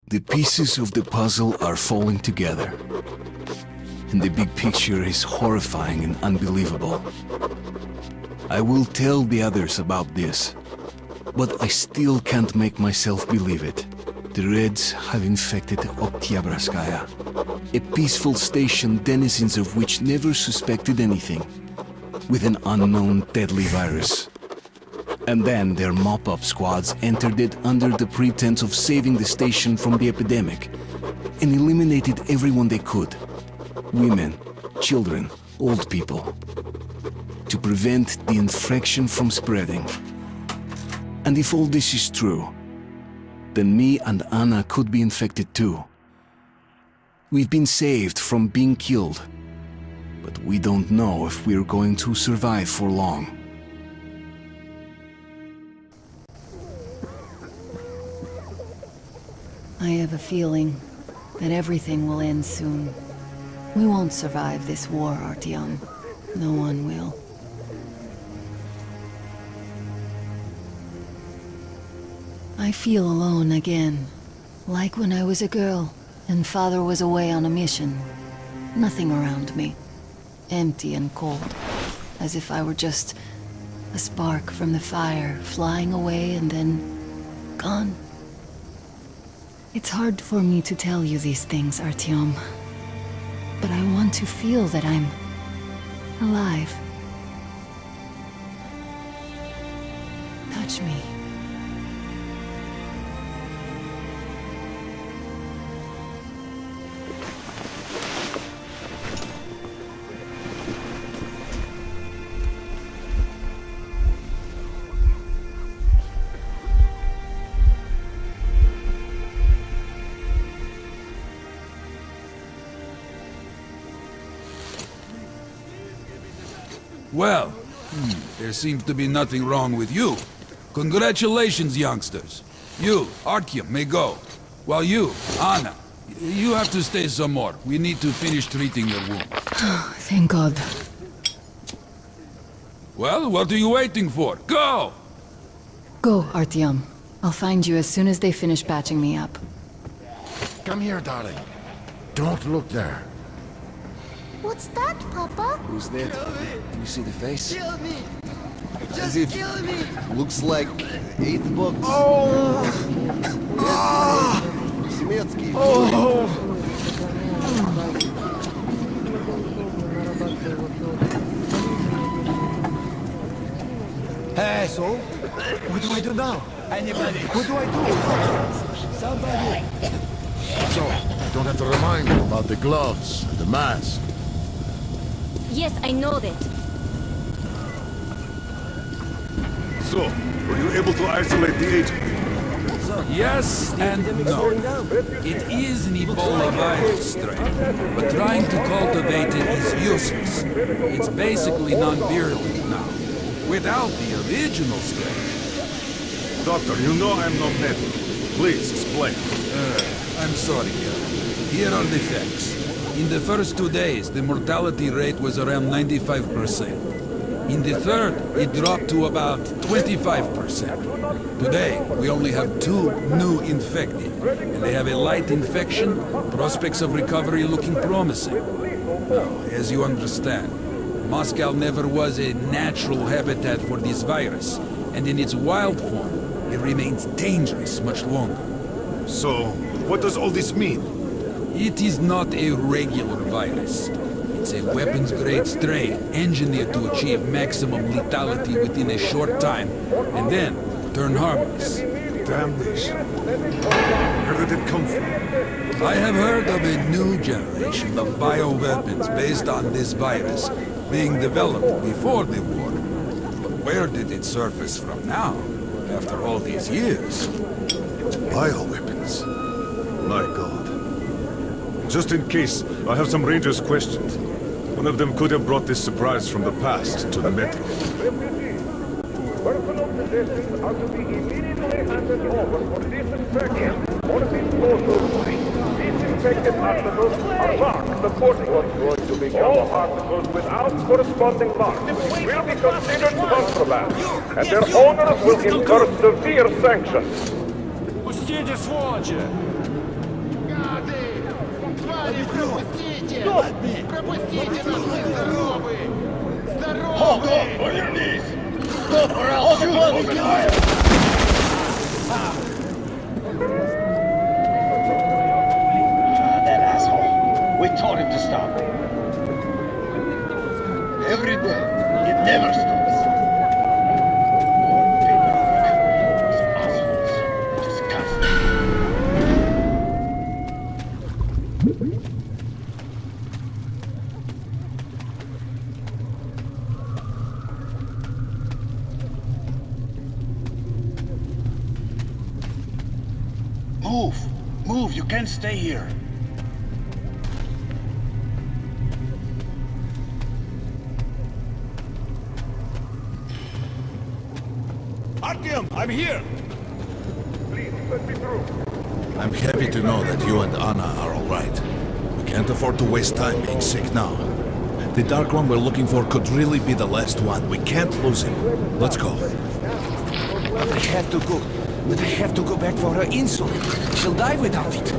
The pieces of the puzzle are falling together. And the big picture is horrifying and unbelievable. I will tell the others about this, but I still can't make myself believe it. The Reds have infected Oktyabrskaya, a peaceful station denizens of which never suspected anything, with an unknown deadly virus. And then their mop-up squads entered it under the pretense of saving the station from the epidemic, and eliminated everyone they could. Women, children, old people. To prevent the infection from spreading. And if all this is true, then me and Anna could be infected too. We've been saved from being killed, but we don't know if we're going to survive for long. I have a feeling that everything will end soon. We won't survive this war, Artyom. No one will. I feel alone again, like when I was a girl and Father was away on a mission. Nothing around me. Empty and cold, as if I were just a spark from the fire, flying away and then gone. It's hard for me to tell you these things, Artyom. But I want to feel that I'm alive. Touch me. Well, there seems to be nothing wrong with you. Congratulations, youngsters. You, Artyom, may go. While you, Anna, you have to stay some more. We need to finish treating your wound. Thank God. Well, what are you waiting for? Go! Go, Artyom. I'll find you as soon as they finish patching me up. Come here, darling. Don't look there. What's that, Papa? Who's that? Can you see the face? Kill me! As Just if kill me! looks like 8 books. Oh! Ah! Semetsky. Oh! Hey! So? What do I do now? Anybody? What do I do? Somebody! So, I don't have to remind you about the gloves and the mask. Yes, I know that. So, were you able to isolate the agent? Yes and no. It is an Ebola virus strain, but trying to cultivate it is useless. It's basically non-virulent now, without the original strain. Doctor, you know I'm no medic. Please, explain. I'm sorry, Colonel. Here are the facts. In the first 2 days, the mortality rate was around 95%. In the third, it dropped to about 25%. Today, we only have 2 new infected, and they have a light infection, prospects of recovery looking promising. Now, as you understand, Moscow never was a natural habitat for this virus, and in its wild form, it remains dangerous much longer. So, what does all this mean? It is not a regular virus. It's a weapons-grade strain engineered to achieve maximum lethality within a short time, and then turn harmless. Damnation. Where did it come from? I have heard of a new generation of bioweapons based on this virus being developed before the war. But where did it surface from now, after all these years? Bioweapons. My God. Just in case, I have some Rangers' questions. One of them could have brought this surprise from the past to the medic. Personal possessions are to be immediately handed over for disinfection or disposal. Disinfected articles are marked accordingly. All articles without corresponding marks will be considered contraband, and their owners will incur severe sanctions. Пустите, сволочи! That asshole. We told him to stop. Every day, it never stops. More paperwork. These assholes. Disgusting. Move! Move! You can't stay here! Artyom, I'm here! Please, let me through. I'm happy to know that you and Anna are all right. We can't afford to waste time being sick now. The Dark One we're looking for could really be the last one. We can't lose him. Let's go. But I have to go. But I have to go back for her insulin. She'll die without it.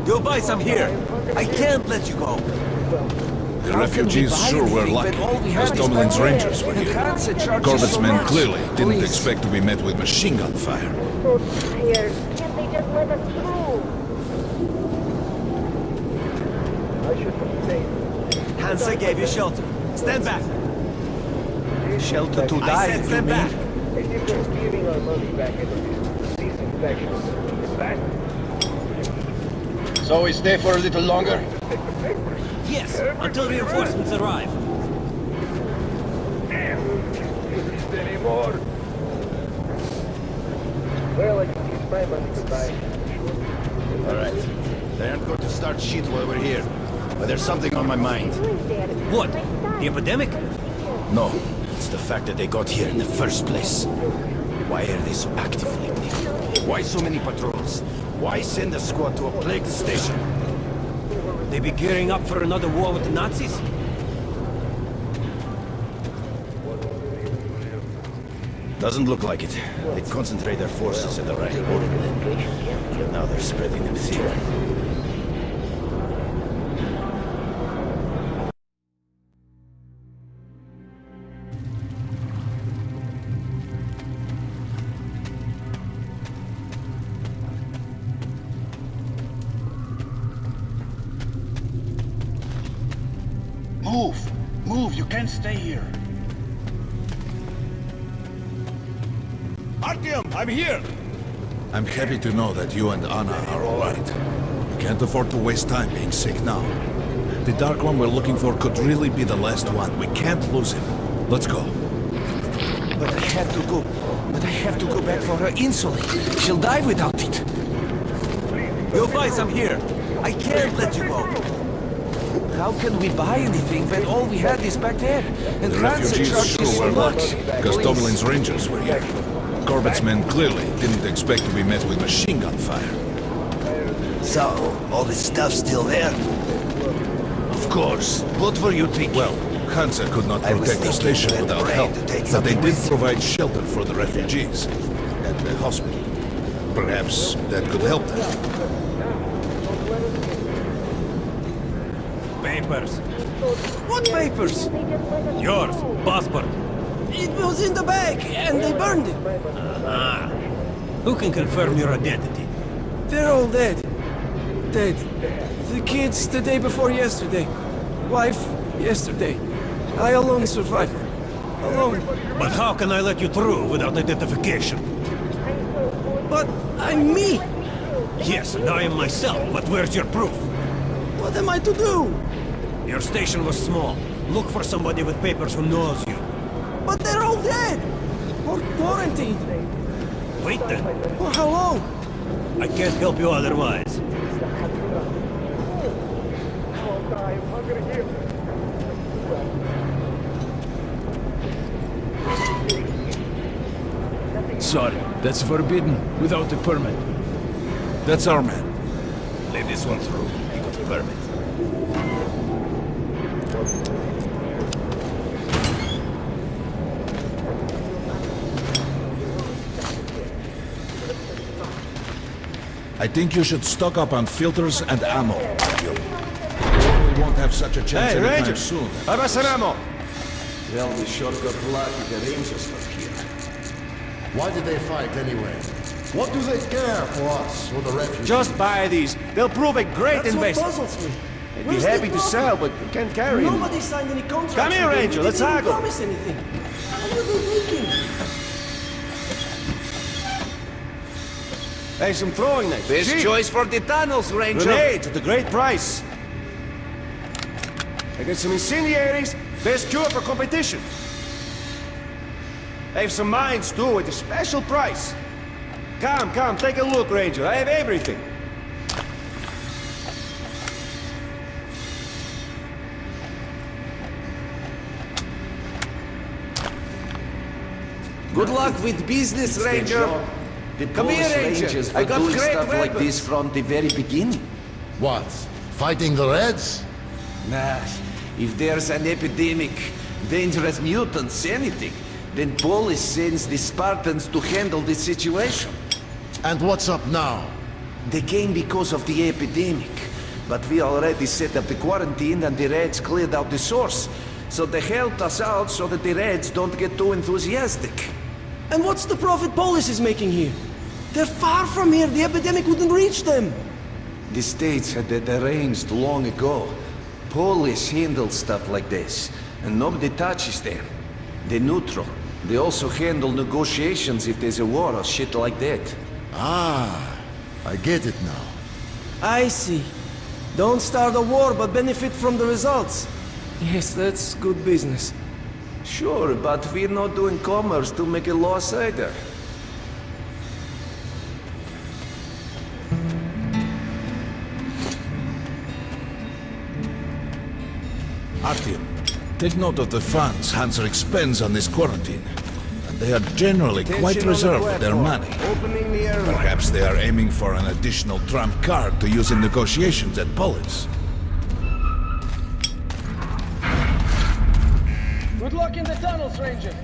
Yo, boys, I'm here. I can't let you go. The refugees sure were lucky, because Tomlin's Rangers were here. Corbett's men clearly didn't expect to be met with machine gun fire. So tired. Can't they just let us through? I should have stayed. Hansa gave you shelter. Stand back. Shelter to die, As if they're giving our money back into this disinfection. That So we stay for a little longer? Yes, until reinforcements arrive. damn exist anymore. Well, I can use my money to buy. Alright. They aren't going to start shit while we're here. But there's something on my mind. What? The epidemic? No, it's the fact that they got here in the first place. Why are they so active lately? Why so many patrols? Why send a squad to a plague station? They be gearing up for another war with the Nazis? Doesn't look like it. They concentrate their forces at the Reich border then. But now they're spreading them thin. Move! Move! You can't stay here! Artyom, I'm here! I'm happy to know that you and Anna are all right. We can't afford to waste time being sick now. The Dark One we're looking for could really be the last one. We can't lose him. Let's go. But I have to go. But I have to go back for her insulin. She'll die without it. Yo, boys, I'm here. I can't let you go. How can we buy anything when all we had is back there? And The France refugees charged us sure so were much. lucky, because Tomlin's Rangers were here. Corbett's men clearly didn't expect to be met with machine gun fire. So, all this stuff still there? Of course. What were you thinking? Well, Hansa could not I was protect the thinking station you had without brain help, to take but they something did with you. provide shelter for the refugees. And the hospital. Perhaps that could help them. Papers. What papers? Yours, passport. It was in the bag, and they burned it. Ah. Who can confirm your identity? They're all dead. Dead. The kids the day before yesterday. Wife yesterday. I alone survived. Alone. But how can I let you through without identification? But I'm me. Yes, and I am myself, but where's your proof? What am I to do? Your station was small. Look for somebody with papers who knows you. But they're all dead. Or quarantined. Wait then. For how long? I can't help you otherwise. Sorry, that's forbidden without a permit. That's our man. Leave this one through. He got a permit. I think you should stock up on filters and ammo. You probably won't have such a chance anytime soon. How about some ammo? Well, we sure got lucky the Rangers were here. Why did they fight anyway? What do they care for us or the refugees? Just buy these. They'll prove a great That's what investment. puzzles me. They'd be Where's the happy to profit? sell, but we can't carry them. Nobody signed any contracts. Come here, with them. Ranger, They let's didn't haggle. promise anything. What were they thinking? Hey, some throwing knives. Best Cheap. choice for the tunnels, Ranger. Grenades at a great price. I got some incendiaries. Best cure for competition. I have some mines too at a special price. Come, take a look, Ranger. I have everything. Good luck with business, Ranger. Come here, Ranger. I got doing great stuff like weapons. this from the very beginning. What? Fighting the Reds? Nah, if there's an epidemic, dangerous mutants, anything, then Polis sends the Spartans to handle the situation. And what's up now? They came because of the epidemic, but we already set up the quarantine and the Reds cleared out the source. So they helped us out so that the Reds don't get too enthusiastic. And what's the profit Polis is making here? They're far from here. The epidemic wouldn't reach them. The States had that arranged long ago. Polis handle stuff like this, and nobody touches them. They're neutral. They also handle negotiations if there's a war or shit like that. Ah, I get it now. I see. Don't start a war, but benefit from the results. Yes, that's good business. Sure, but we're not doing commerce to make a loss either. Artyom, take note of the funds Hanser expends on this quarantine. And they are generally quite Attention on the reserved with their platform. money. Opening the airlock. Perhaps they are aiming for an additional trump card to use in negotiations at Polis. Good luck in the tunnels, Ranger.